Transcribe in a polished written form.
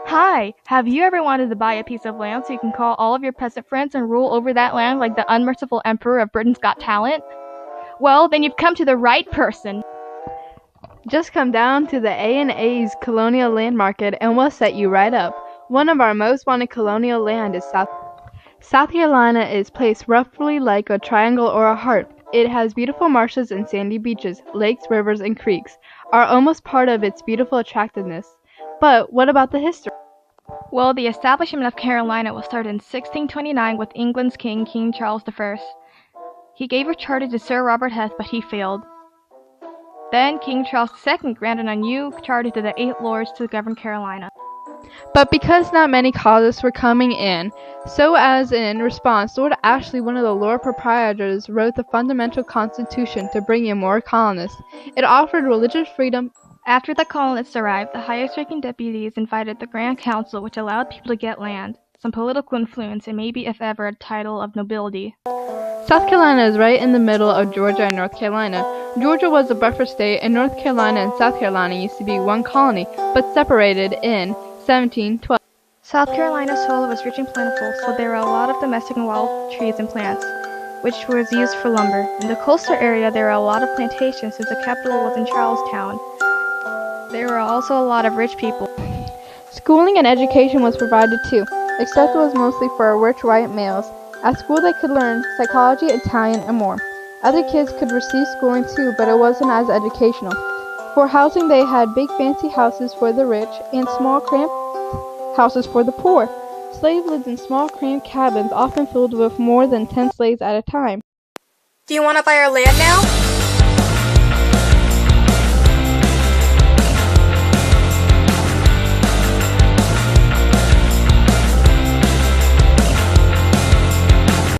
Hi, have you ever wanted to buy a piece of land so you can call all of your peasant friends and rule over that land like the unmerciful emperor of Britain's Got Talent? Well, then you've come to the right person. Just come down to the A&A's Colonial Land Market and we'll set you right up. One of our most wanted colonial land is South Carolina is placed roughly like a triangle or a heart. It has beautiful marshes and sandy beaches. Lakes, rivers, and creeks are almost part of its beautiful attractiveness. But what about the history? Well, the establishment of Carolina was started in 1629 with England's king, King Charles I. He gave a charter to Sir Robert Heth, but he failed. Then King Charles II granted a new charter to the 8 lords to govern Carolina. But because not many colonists were coming in, so as in response, Lord Ashley, one of the Lord proprietors, wrote the fundamental constitution to bring in more colonists. It offered religious freedom. After the colonists arrived, the highest-ranking deputies invited the Grand Council, which allowed people to get land, some political influence, and maybe, if ever, a title of nobility. South Carolina is right in the middle of Georgia and North Carolina. Georgia was a buffer state, and North Carolina and South Carolina used to be one colony, but separated in 1712. South Carolina's soil was rich and plentiful, so there were a lot of domestic and wild trees and plants, which was used for lumber. In the coastal area, there were a lot of plantations since the capital was in Charlestown. There were also a lot of rich people. Schooling and education was provided too, except it was mostly for rich white males. At school they could learn psychology, Italian, and more. Other kids could receive schooling too, but it wasn't as educational. For housing they had big fancy houses for the rich and small cramped houses for the poor. Slaves lived in small cramped cabins, often filled with more than 10 slaves at a time. Do you want to buy our land now?